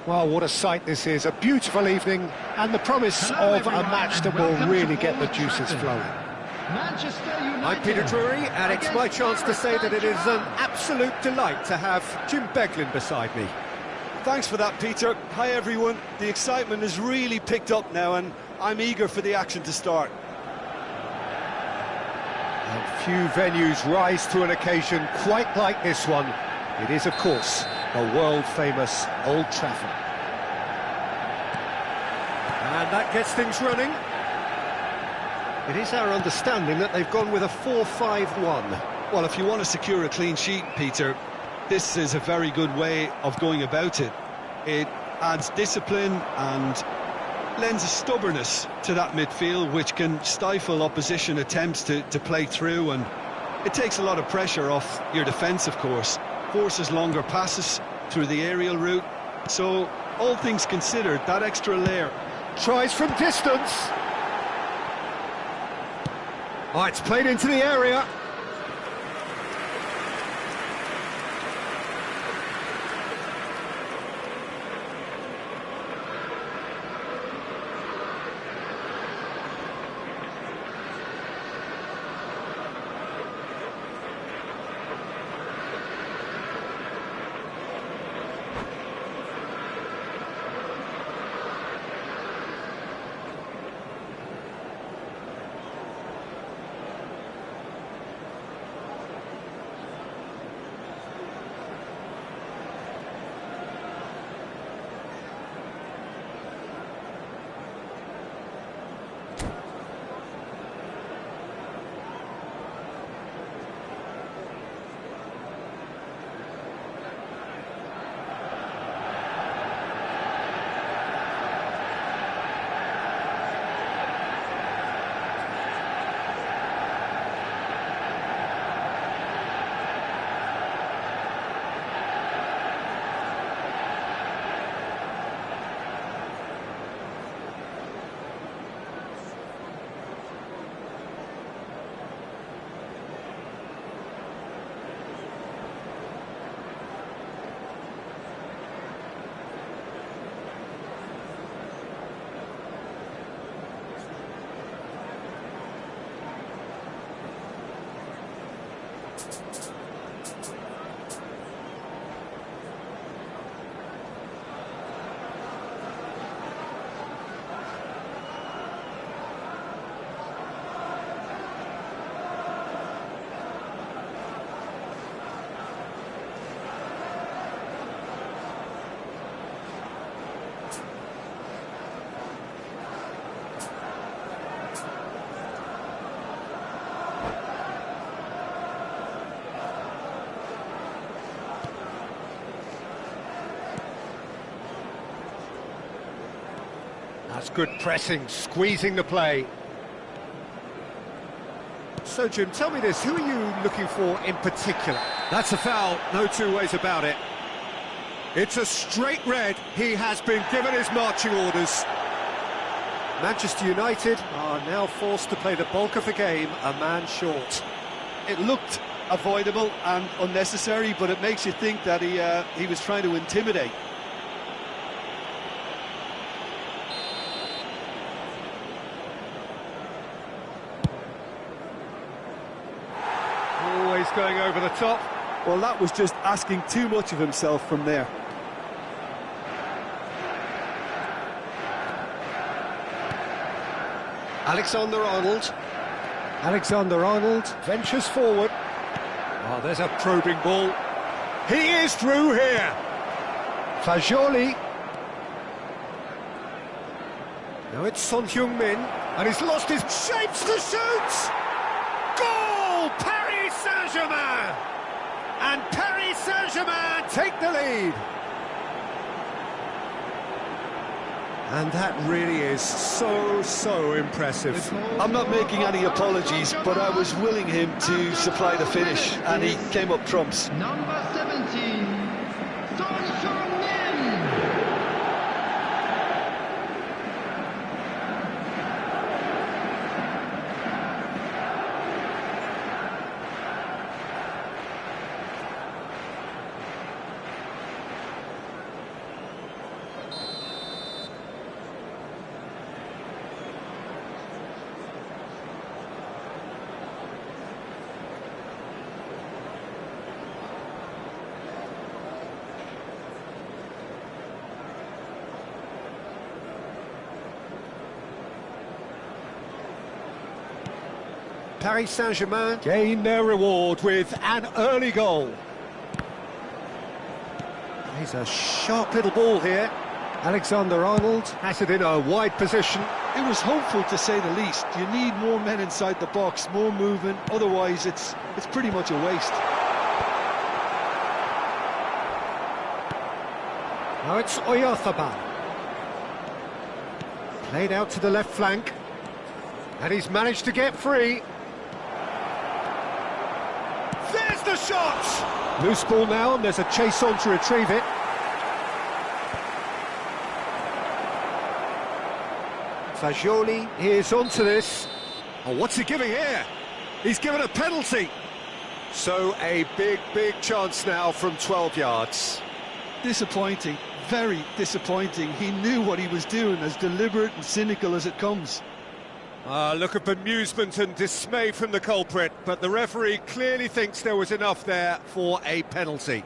Well, what a sight this is. A beautiful evening and the promise of a match that will really get the juices flowing. Manchester United. I'm Peter Drury, and it's my chance to say that it is an absolute delight to have Jim Beglin beside me. Thanks for that, Peter. Hi, everyone. The excitement has really picked up now, and I'm eager for the action to start. And few venues rise to an occasion quite like this one. It is, of course, the world-famous Old Trafford. And that gets things running. It is our understanding that they've gone with a 4-5-1. Well, if you want to secure a clean sheet, Peter, this is a very good way of going about it. It adds discipline and lends a stubbornness to that midfield, which can stifle opposition attempts to play through, and it takes a lot of pressure off your defence, of course. Forces longer passes through the aerial route. So, all things considered, that extra layer. Tries from distance. Oh, it's played into the area. That's good pressing, squeezing the play. So, Jim, tell me this, who are you looking for in particular? That's a foul, no two ways about it. It's a straight red. He has been given his marching orders. Manchester United are now forced to play the bulk of the game a man short. It looked avoidable and unnecessary, but it makes you think that he was trying to intimidate. Always going over the top. Well, that was just asking too much of himself from there. Alexander-Arnold. Alexander-Arnold ventures forward. Oh, there's a probing ball. He is through here. Fagioli. Now it's Son Heung-min, and he's lost his shapes to shoot! Goal! Paris Saint-Germain! And Paris Saint-Germain take the lead. And that really is so impressive. I'm not making any apologies, but I was willing him to supply the finish, and he came up trumps. Number 17, Son Heung-min. Paris Saint-Germain gain their reward with an early goal. He's a sharp little ball here. Alexander-Arnold has it in a wide position. It was hopeful, to say the least. You need more men inside the box, more movement, otherwise it's pretty much a waste. Now it's Oyarzabal. Played out to the left flank. And he's managed to get free. There's the shot! Loose ball now, and there's a chase on to retrieve it. Fagioli is onto this. Oh, what's he giving here? He's given a penalty. So a big chance now from 12 yards. Disappointing, very disappointing. He knew what he was doing, as deliberate and cynical as it comes. A look of bemusement and dismay from the culprit, but the referee clearly thinks there was enough there for a penalty.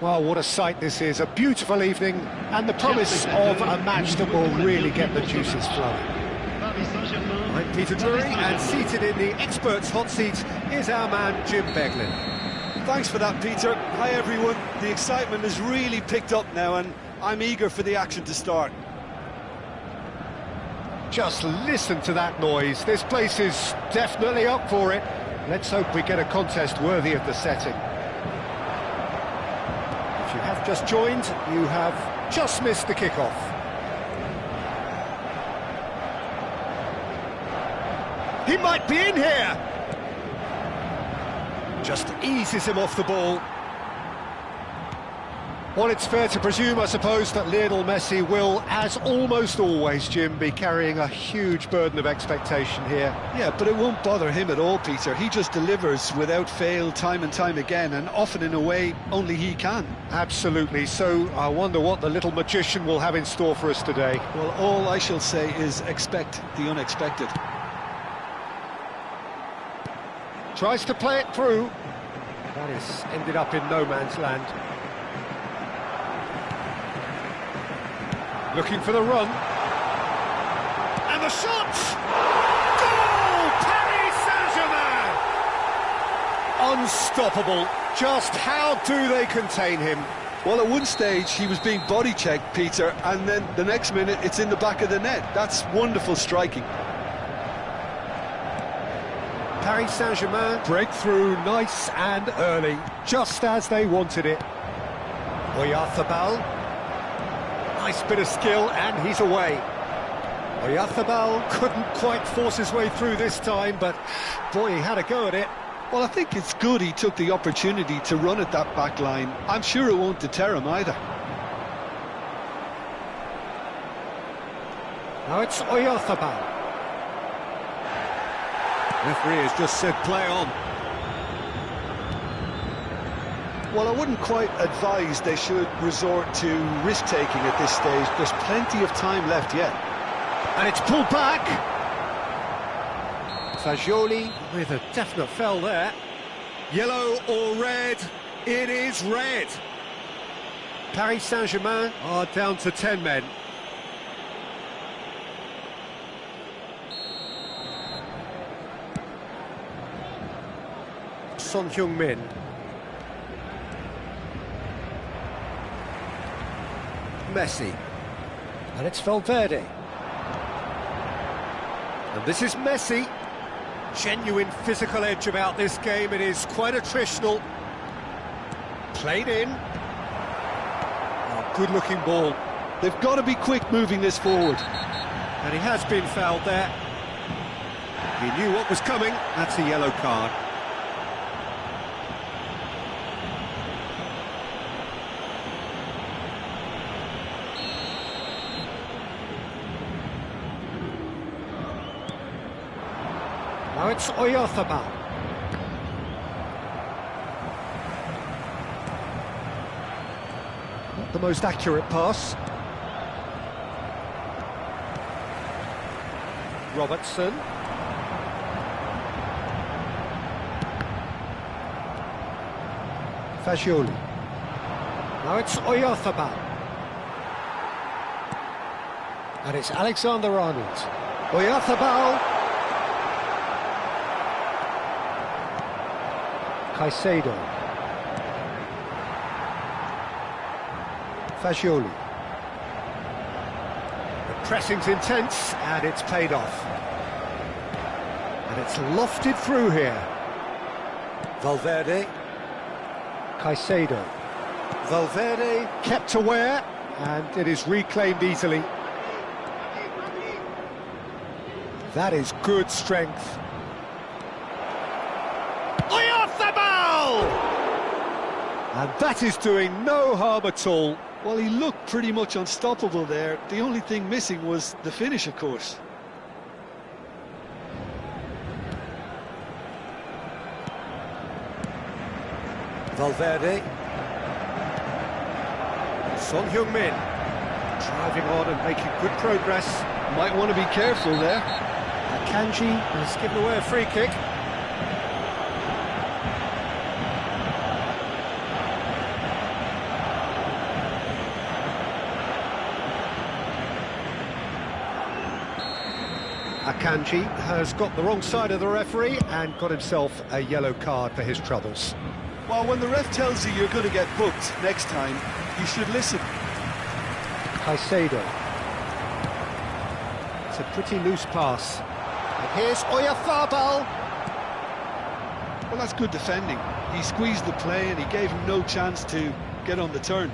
Well, what a sight this is. A beautiful evening and the promise of a match that will really get the juices flowing. I'm Peter Drury, and seated in the experts' hot seat is our man Jim Beglin. Thanks for that, Peter. Hi, everyone. The excitement has really picked up now, and I'm eager for the action to start. Just listen to that noise. This place is definitely up for it. Let's hope we get a contest worthy of the setting. If you have just joined, you have just missed the kickoff. He might be in here! Just eases him off the ball. Well, it's fair to presume, I suppose, that Lionel Messi will, as almost always, Jim, be carrying a huge burden of expectation here. Yeah, but it won't bother him at all, Peter. He just delivers without fail time and time again, and often in a way only he can. Absolutely. So I wonder what the little magician will have in store for us today. Well, all I shall say is expect the unexpected. Tries to play it through. That is ended up in no man's land. Looking for the run. And the shot! Goal! Paris Saint-Germain! Unstoppable. Just how do they contain him? Well, at one stage he was being body checked, Peter, and then the next minute it's in the back of the net. That's wonderful striking. Paris Saint-Germain breakthrough nice and early, just as they wanted it. Oyarzabal, nice bit of skill, and he's away. Oyarzabal couldn't quite force his way through this time, but boy, he had a go at it. Well, I think it's good he took the opportunity to run at that back line. I'm sure it won't deter him either. Now it's Oyarzabal. Referee has just said play on. Well, I wouldn't quite advise they should resort to risk-taking at this stage. There's plenty of time left yet. And it's pulled back. Fagioli with a definite foul there. Yellow or red? It is red. Paris Saint-Germain are down to 10 men. Son Heung-min. Messi. And it's Valverde. And this is Messi. Genuine physical edge about this game. It is quite attritional. Played in. Oh, good-looking ball. They've got to be quick moving this forward. And he has been fouled there. He knew what was coming. That's a yellow card. Now it's Oyarzabal. Not the most accurate pass. Robertson. Fagioli. Now it's Oyarzabal. And it's Alexander-Arnold. Oyarzabal. Caicedo. Fagioli. The pressing's intense, and it's paid off. And it's lofted through here. Valverde. Caicedo. Valverde kept aware, and it is reclaimed easily. That is good strength. And that is doing no harm at all. Well, he looked pretty much unstoppable there. The only thing missing was the finish, of course. Valverde. Son Heung-min driving on and making good progress. Might want to be careful there. Akanji has given away a free kick. Akanji has got the wrong side of the referee and got himself a yellow card for his troubles. Well, when the ref tells you you're going to get booked next time, you should listen. Caicedo. It's a pretty loose pass. And here's Oyarzabal. Well, that's good defending. He squeezed the play and he gave him no chance to get on the turn.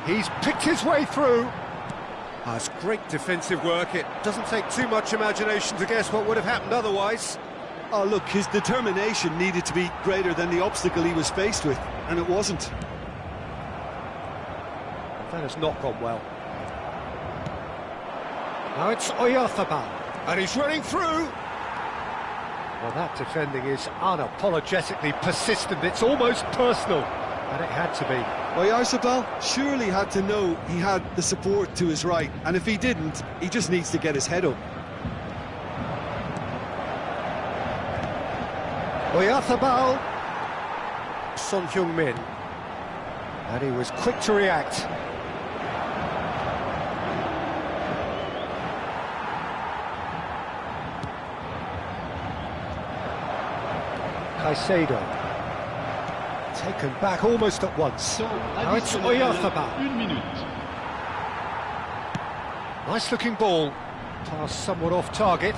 He's picked his way through. That's great defensive work. It doesn't take too much imagination to guess what would have happened otherwise. Oh, look, his determination needed to be greater than the obstacle he was faced with, and it wasn't. That has not gone well. Now it's Oyarzabal, and he's running through. Well, that defending is unapologetically persistent. It's almost personal, and it had to be. Oyarzabal surely had to know he had the support to his right, and if he didn't, he just needs to get his head up. Oyarzabal. Son Heung-min. And he was quick to react. Caicedo. Taken back almost at once. Now it's Oyarzabal. Nice looking ball. Pass somewhat off target.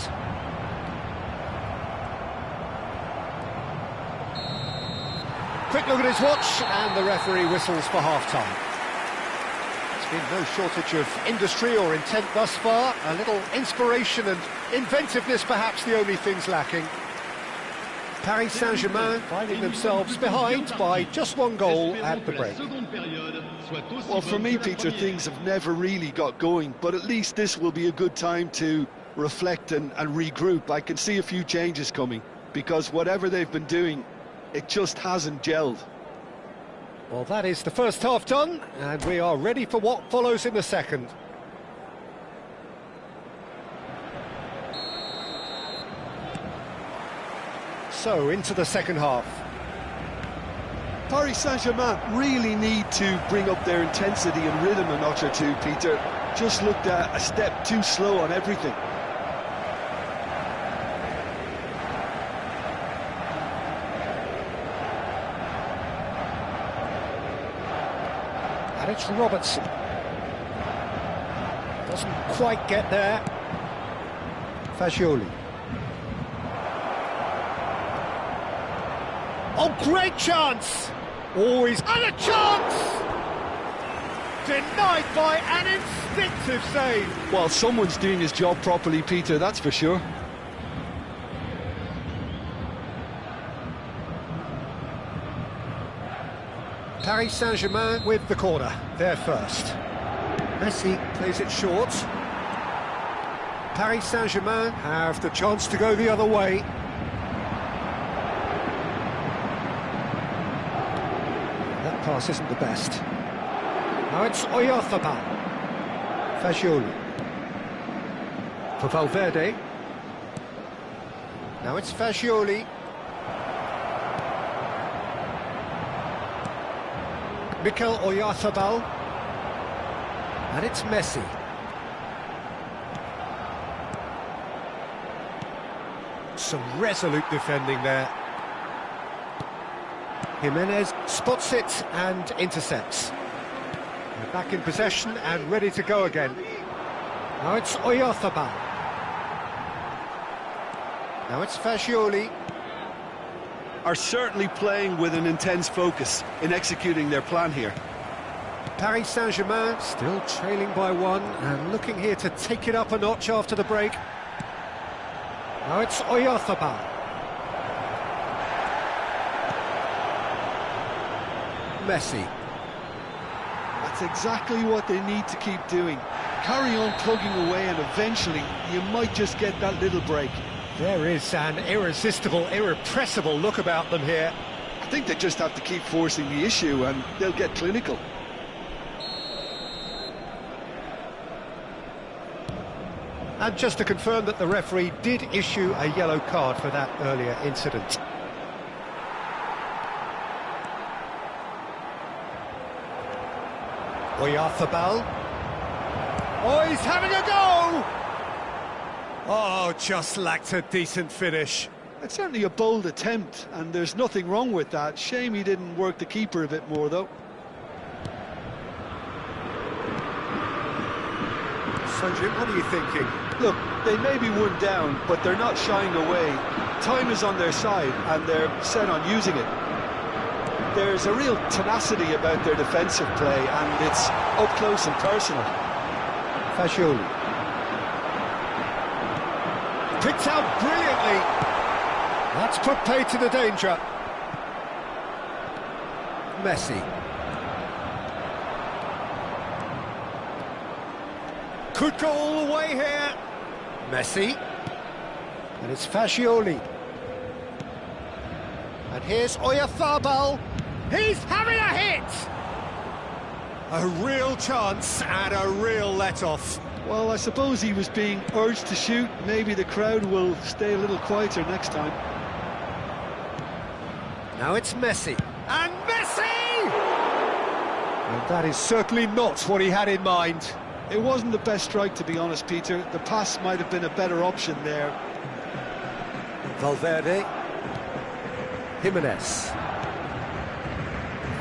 Quick look at his watch, and the referee whistles for half-time. There's been no shortage of industry or intent thus far. A little inspiration and inventiveness perhaps the only things lacking. Paris Saint-Germain finding themselves behind by just one goal at the break. Well, for me, Peter, things have never really got going, but at least this will be a good time to reflect and regroup. I can see a few changes coming, because whatever they've been doing, it just hasn't gelled. Well, that is the first half done, and we are ready for what follows in the second. So, into the second half. Paris Saint-Germain really need to bring up their intensity and rhythm a notch or two, Peter. Just looked a step too slow on everything. And it's Robertson. Doesn't quite get there. Fagioli. Oh, great chance! Always, and a chance! Denied by an instinctive save. Well, someone's doing his job properly, Peter, that's for sure. Paris Saint-Germain with the corner, there first. Messi plays it short. Paris Saint-Germain have the chance to go the other way. That pass isn't the best. Now it's Oyarzabal. Fagioli. For Valverde. Now it's Fagioli. Mikel Oyarzabal. And it's Messi. Some resolute defending there. Jimenez spots it and intercepts. They're back in possession and ready to go again. Now it's Oyarzabal. Now it's Fagioli. Are certainly playing with an intense focus in executing their plan here. Paris Saint-Germain still trailing by one and looking here to take it up a notch after the break. Now it's Oyarzabal. Messi. That's exactly what they need to keep doing. Carry on plugging away and eventually you might just get that little break. There is an irresistible, irrepressible look about them here. I think they just have to keep forcing the issue and they'll get clinical. And just to confirm that the referee did issue a yellow card for that earlier incident. Oyarzabal. Oh, he's having a go! Oh, just lacked a decent finish. It's certainly a bold attempt, and there's nothing wrong with that. Shame he didn't work the keeper a bit more, though. So, Jim, what are you thinking? Look, they may be one down, but they're not shying away. Time is on their side, and they're set on using it. There's a real tenacity about their defensive play, and it's up close and personal. Fagioli. Picked out brilliantly. That's put pay to the danger. Messi. Could go all the way here. Messi. And it's Fagioli. And here's Oyarzabal. He's having a hit! A real chance and a real let-off. Well, I suppose he was being urged to shoot. Maybe the crowd will stay a little quieter next time. Now it's Messi. And Messi! And that is certainly not what he had in mind. It wasn't the best strike, to be honest, Peter. The pass might have been a better option there. Valverde. Jimenez.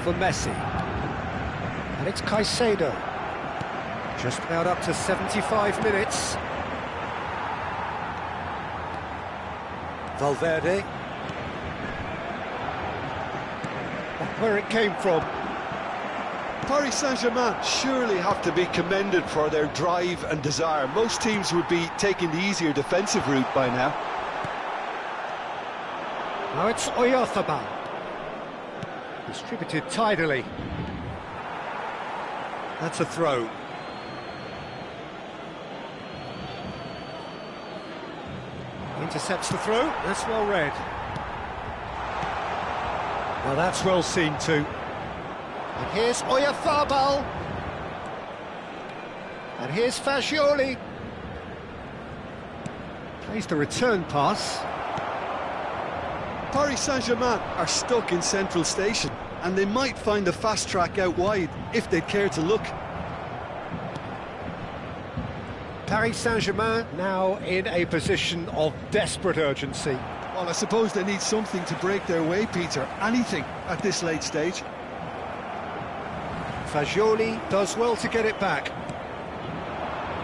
For Messi. And it's Caicedo. Just about up to 75 minutes. Valverde. Where it came from. Paris Saint-Germain surely have to be commended for their drive and desire. Most teams would be taking the easier defensive route by now. Now it's Oyarzabal. Distributed tidily. That's a throw. Intercepts the throw. That's well read. Well, that's well seen too. And here's Oyarzabal. And here's Fagioli. Plays the return pass. Paris Saint-Germain are stuck in Central Station, and they might find a fast track out wide if they'd care to look. Paris Saint-Germain now in a position of desperate urgency. Well, I suppose they need something to break their way, Peter. Anything at this late stage. Fagioli does well to get it back.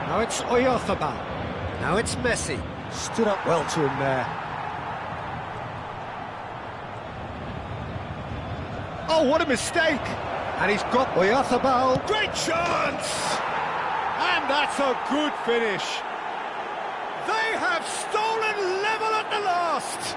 Now it's Oyarzabal. Now it's Messi. Stood up well to him there. Oh, what a mistake! And he's got Oyarzabal. Great chance! And that's a good finish. They have stolen level at the last.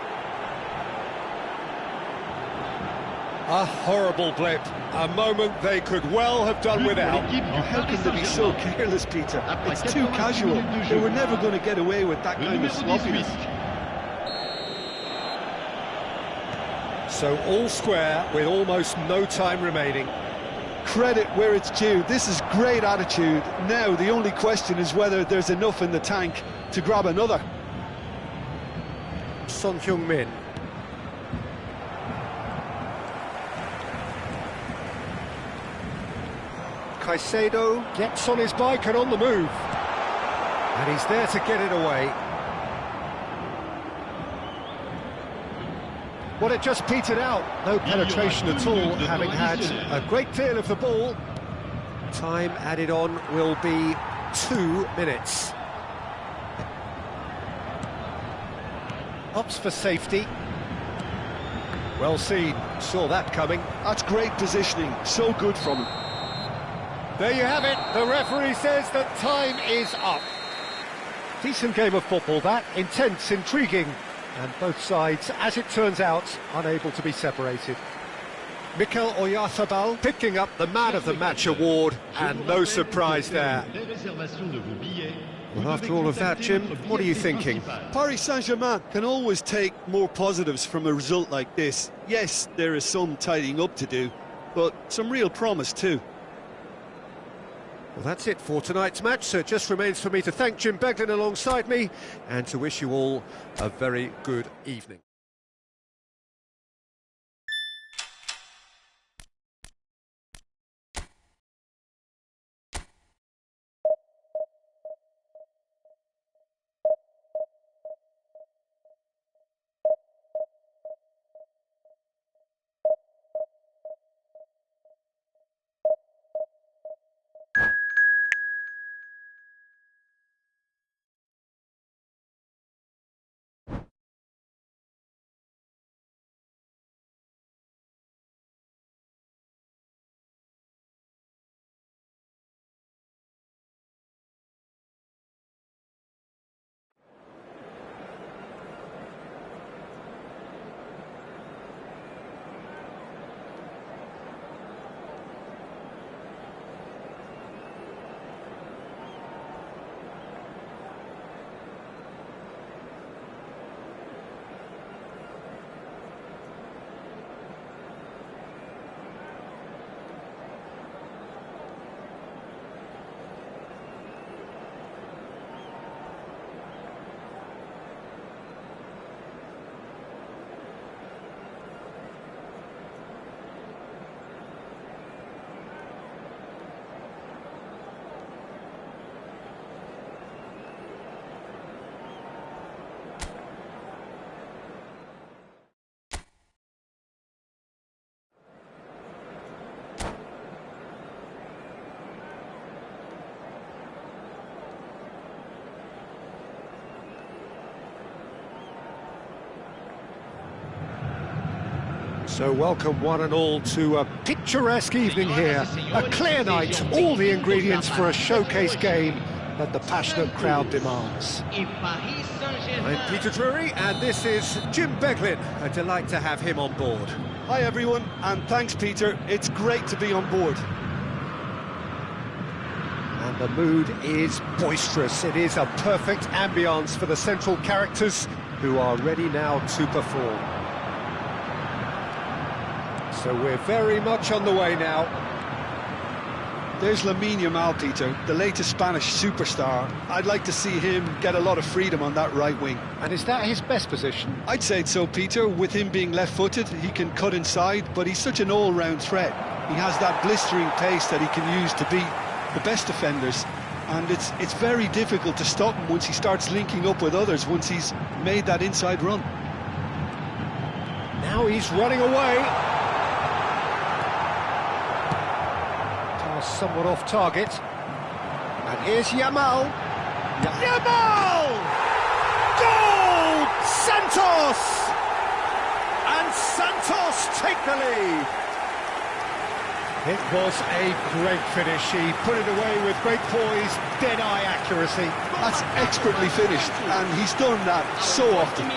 A horrible blip. A moment they could well have done without. How can they be so careless, Peter? It's too casual. They were never going to get away with that kind of sloppiness. So all square with almost no time remaining. Credit where it's due. This is great attitude. Now the only question is whether there's enough in the tank to grab another. Son Heung-min. Caicedo gets on his bike and on the move. And he's there to get it away. Well, it just petered out. No penetration at all, having had a great deal of the ball. Time added on will be 2 minutes. Ups for safety. Well seen, saw that coming. That's great positioning, so good from him. There you have it, the referee says that time is up. Decent game of football that, intense, intriguing, and both sides, as it turns out, unable to be separated. Mikel Oyarzabal picking up the Man of the Match award, and no surprise there. Well, after all of that, Jim, what are you thinking? Paris Saint-Germain can always take more positives from a result like this. Yes, there is some tidying up to do, but some real promise too. Well, that's it for tonight's match, so it just remains for me to thank Jim Beglin alongside me and to wish you all a very good evening. So welcome one and all to a picturesque evening here. A clear night, all the ingredients for a showcase game that the passionate crowd demands. I'm Peter Drury, and this is Jim Beglin. A delight to have him on board. Hi everyone, and thanks Peter, it's great to be on board. And the mood is boisterous. It is a perfect ambience for the central characters who are ready now to perform. So we're very much on the way now. There's Lamine Yamal, Peter, the latest Spanish superstar. I'd like to see him get a lot of freedom on that right wing. And is that his best position? I'd say so, Peter. With him being left-footed, he can cut inside, but he's such an all-round threat. He has that blistering pace that he can use to beat the best defenders, and it's very difficult to stop him once he starts linking up with others, once he's made that inside run. Now he's running away. Somewhat off target, and here's Yamal. Yamal! Goal! Santos! And Santos take the lead. It was a great finish. He put it away with great poise, dead-eye accuracy. That's expertly finished, and he's done that so often.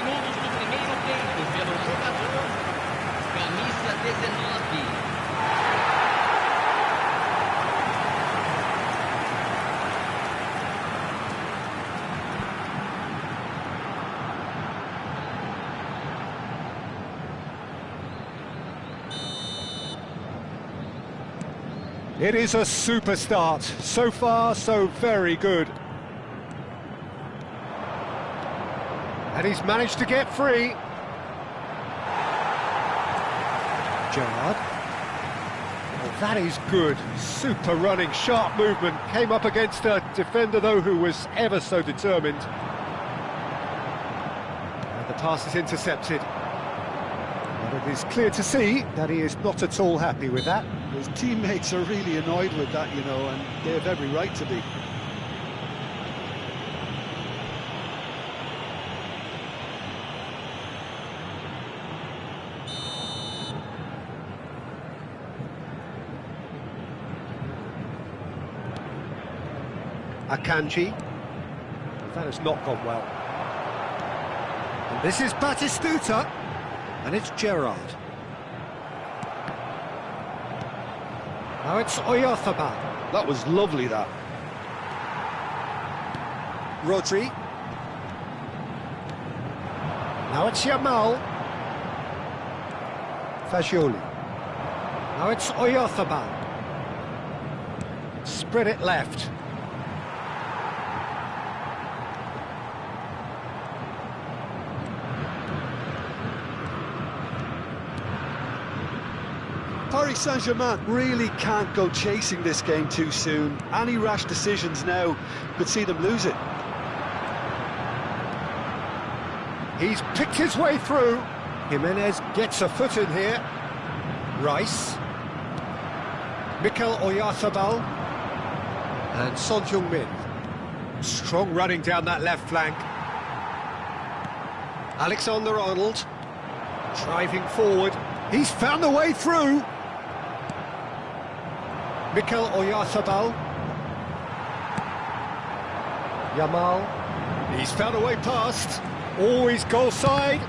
It is a super start. So far, so very good. And he's managed to get free. Gerrard. Oh, that is good. Super running, sharp movement. Came up against a defender, though, who was ever so determined. And the pass is intercepted. But it is clear to see that he is not at all happy with that. His teammates are really annoyed with that, you know, and they have every right to be. Akanji. That has not gone well. And this is Batistuta, and it's Gerrard. Now it's Oyarzabal. That was lovely, that. Rodri. Now it's Yamal. Fagioli. Now it's Oyarzabal. Spread it left. Paris Saint-Germain really can't go chasing this game too soon. Any rash decisions now could see them lose it. He's picked his way through. Jimenez gets a foot in here. Rice. Mikel Oyarzabal. And Son Heung-min. Strong running down that left flank. Alexander-Arnold. Driving forward. He's found the way through. Mikel Oyarzabal. Yamal. He's found a way past. Always goal side.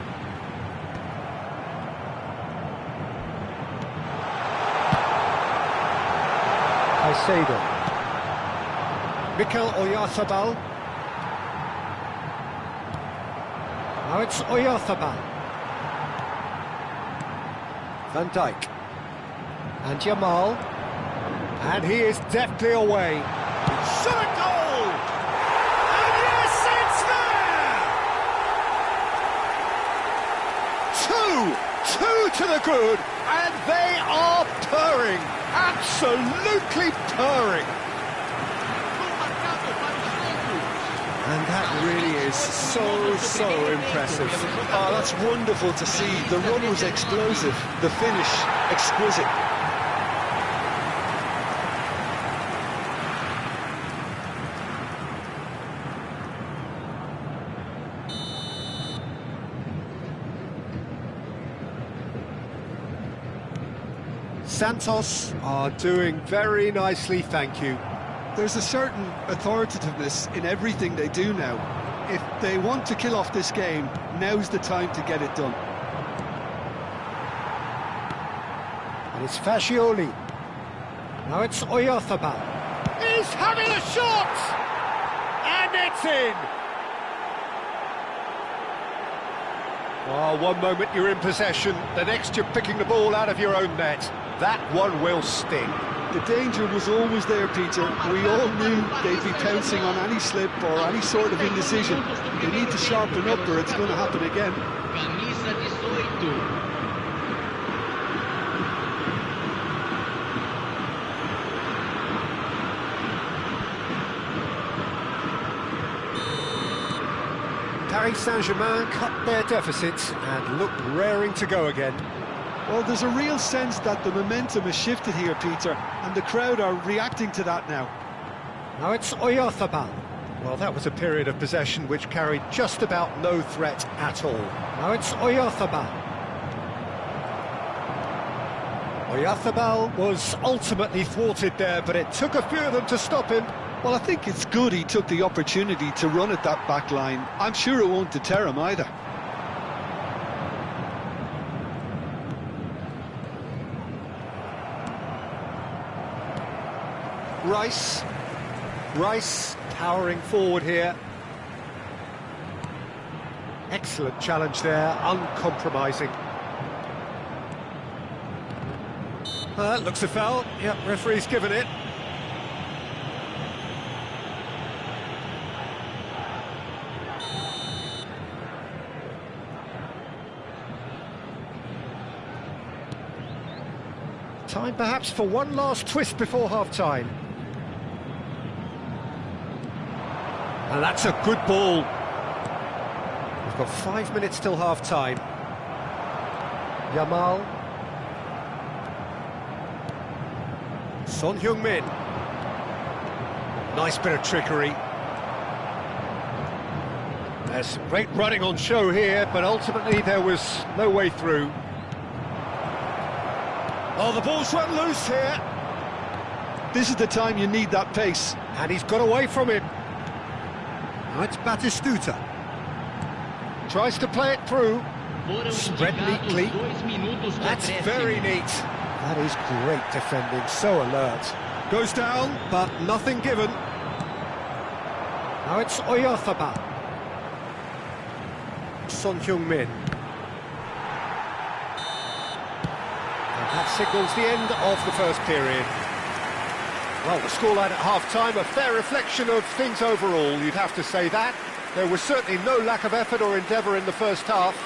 Caicedo. Mikel Oyarzabal. Now it's Oyarzabal. Van Dijk. And Yamal. And he is deftly away. Shot a goal! And yes, it's there! Two to the good, and they are purring. Absolutely purring. And that really is so impressive. Oh, that's wonderful to see. The run was explosive, the finish exquisite. Santos are doing very nicely, thank you. There's a certain authoritativeness in everything they do now. If they want to kill off this game, now's the time to get it done. And it's Fagioli. Now it's Oyarzabal. He's having a shot! And it's in! Oh, one moment you're in possession, the next you're picking the ball out of your own net. That one will sting. The danger was always there, Peter. We all knew they'd be pouncing on any slip or any sort of indecision. They need to sharpen up or it's going to happen again. Camisa 18. Paris Saint-Germain cut their deficits and look raring to go again. Well, there's a real sense that the momentum has shifted here, Peter, and the crowd are reacting to that now. Now it's Oyarzabal. Well, that was a period of possession which carried just about no threat at all. Now it's Oyarzabal. Oyarzabal was ultimately thwarted there, but it took a few of them to stop him. Well, I think it's good he took the opportunity to run at that back line. I'm sure it won't deter him either. Rice powering forward here. Excellent challenge there, uncompromising. Looks a foul. Yep, referee's given it. Time perhaps for one last twist before half-time. And that's a good ball. We've got 5 minutes till half-time. Yamal. Son Heung-min. Nice bit of trickery. There's some great running on show here, but ultimately there was no way through. Oh, the ball's run loose here. This is the time you need that pace. And he's got away from him. Now it's Batistuta. Tries to play it through. Spread neatly. That's very neat. That is great defending, so alert. Goes down, but nothing given. Now it's Oyarzabal. Son Heung-min. That signals the end of the first period. Well, the scoreline at half-time, a fair reflection of things overall, you'd have to say that. There was certainly no lack of effort or endeavour in the first half.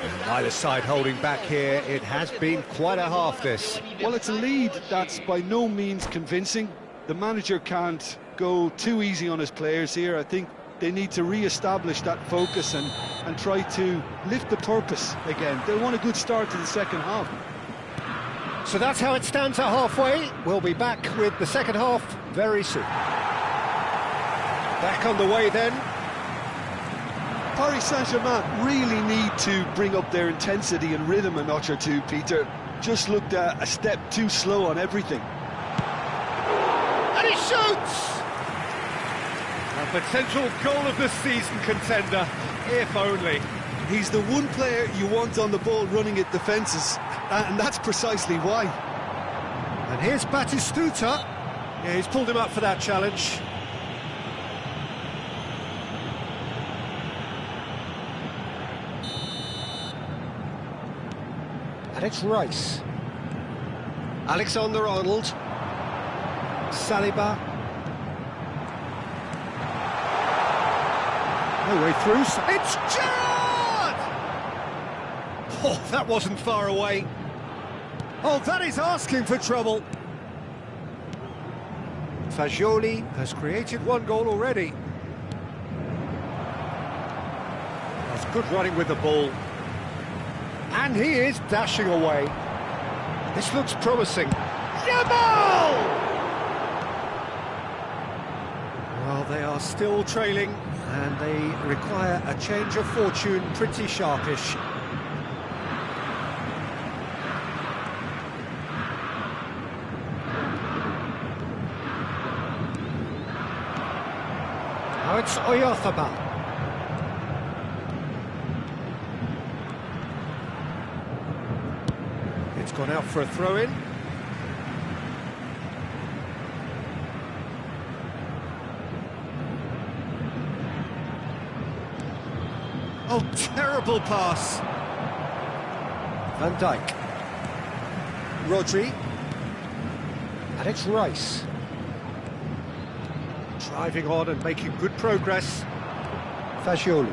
And neither side holding back here, it has been quite a half, this. Well, it's a lead that's by no means convincing. The manager can't go too easy on his players here. I think they need to re-establish that focus and try to lift the purpose again. They want a good start to the second half. So that's how it stands at halfway. We'll be back with the second half very soon. Back on the way then. Paris Saint-Germain really need to bring up their intensity and rhythm a notch or two, Peter. Just looked a step too slow on everything. And he shoots! A potential goal of the season contender, if only. He's the one player you want on the ball running at defences, and that's precisely why. And here's Batistuta. Yeah, he's pulled him up for that challenge. And it's Rice. Alexander-Arnold. Saliba. No way through. It's Gerrard! Oh, that wasn't far away. Oh, that is asking for trouble. Fagioli has created one goal already. That's good running with the ball. And he is dashing away. This looks promising. Yamal! Well, they are still trailing, and they require a change of fortune pretty sharpish. Now it's Oyarzabal. It's gone out for a throw-in. Oh, terrible pass. Van Dijk. Rodri. And it's Rice. Driving on and making good progress. Fagioli.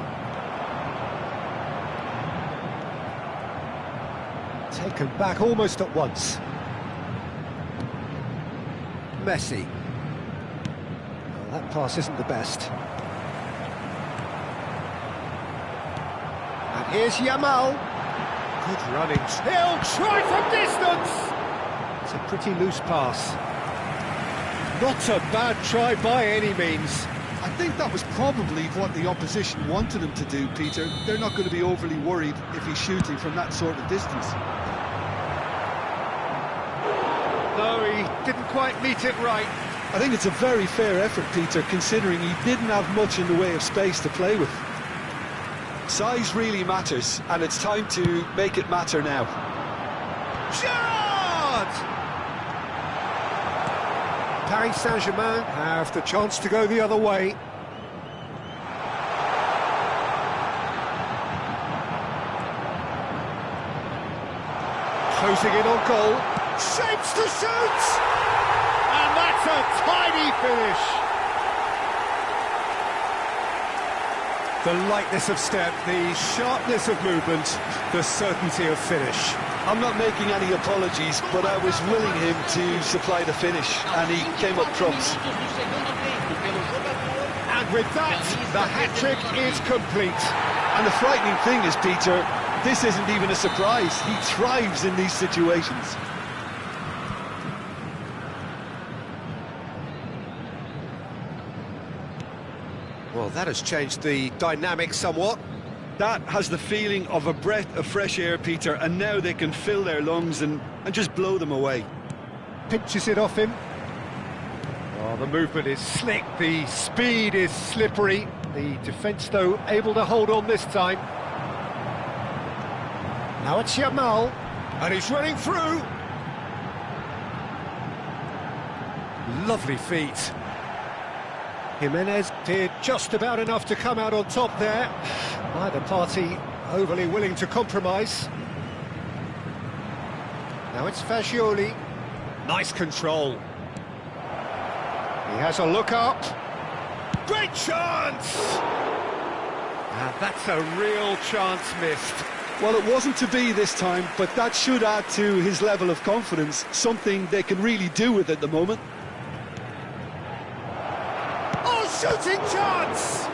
Taken back almost at once. Messi. Well, that pass isn't the best. And here's Yamal. Good running. He'll try from distance. It's a pretty loose pass. Not a bad try by any means. I think that was probably what the opposition wanted him to do, Peter. They're not going to be overly worried if he's shooting from that sort of distance. No, he didn't quite meet it right. I think it's a very fair effort, Peter, considering he didn't have much in the way of space to play with. Size really matters, and it's time to make it matter now. Shot! Paris Saint-Germain have the chance to go the other way. Closing in on goal. Shapes to shoot! And that's a tidy finish. The lightness of step, the sharpness of movement, the certainty of finish. I'm not making any apologies, but I was willing him to supply the finish, and he came up trumps. And with that, the hat-trick is complete. And the frightening thing is, Peter, this isn't even a surprise. He thrives in these situations. Well, that has changed the dynamic somewhat. That has the feeling of a breath of fresh air, Peter, and now they can fill their lungs and just blow them away. Pinches it off him. Oh, the movement is slick, the speed is slippery. The defence, though, able to hold on this time. Now it's Yamal, and he's running through. Lovely feet. Jimenez did just about enough to come out on top there. Neither party overly willing to compromise. Now it's Fagioli. Nice control. He has a look up. Great chance! And that's a real chance missed. Well, it wasn't to be this time, but that should add to his level of confidence, something they can really do with at the moment. Shooting chance!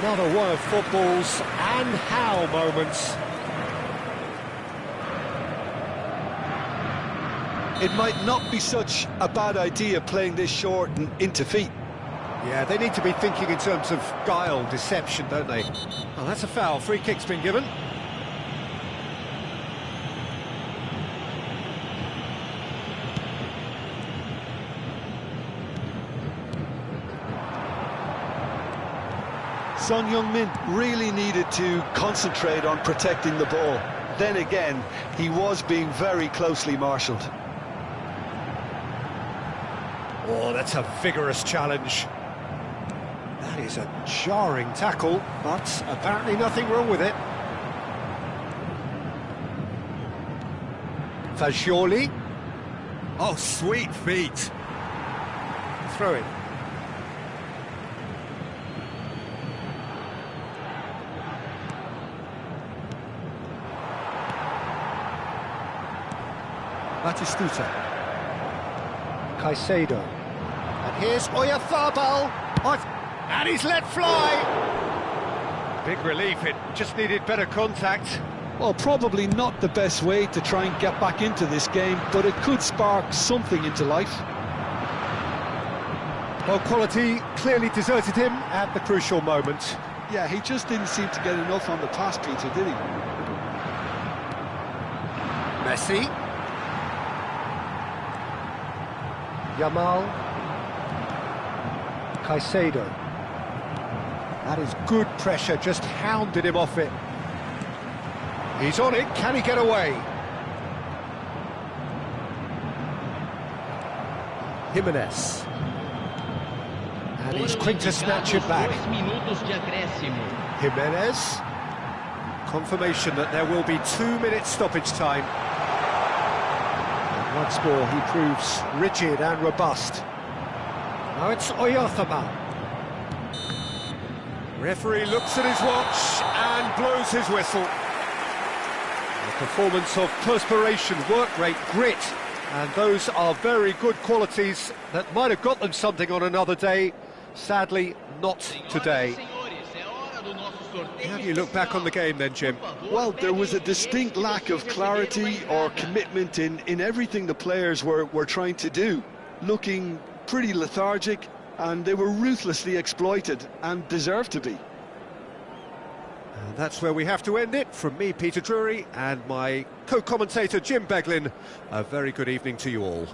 Another one of football's and how moments. It might not be such a bad idea playing this short and into feet. Yeah, they need to be thinking in terms of guile, deception, don't they? Oh, that's a foul. Free kick's been given. Son Heung-min really needed to concentrate on protecting the ball. Then again, he was being very closely marshalled. Oh, that's a vigorous challenge. That is a jarring tackle, but apparently nothing wrong with it. Fagioli. Oh, sweet feet. Throw it. Batistuta. Caicedo. And here's Oyarzabal. And he's let fly. Big relief, it just needed better contact. Well, probably not the best way to try and get back into this game, but it could spark something into life. Well, quality clearly deserted him at the crucial moment. Yeah, he just didn't seem to get enough on the pass, Peter, did he? Messi. Yamal. Caicedo. That is good pressure, just hounded him off it. He's on it, can he get away? Jimenez. And he's quick to snatch it back. Jimenez. Confirmation that there will be 2 minutes stoppage time. And once more he proves rigid and robust. Now it's Oyarthama. Referee looks at his watch and blows his whistle. A performance of perspiration, work rate, grit, and those are very good qualities that might have got them something on another day. Sadly, not today. How do you look back on the game then, Jim? Well, there was a distinct lack of clarity or commitment in everything the players were trying to do. Looking pretty lethargic, and they were ruthlessly exploited and deserved to be. And that's where we have to end it. From me, Peter Drury, and my co-commentator, Jim Beglin, a very good evening to you all.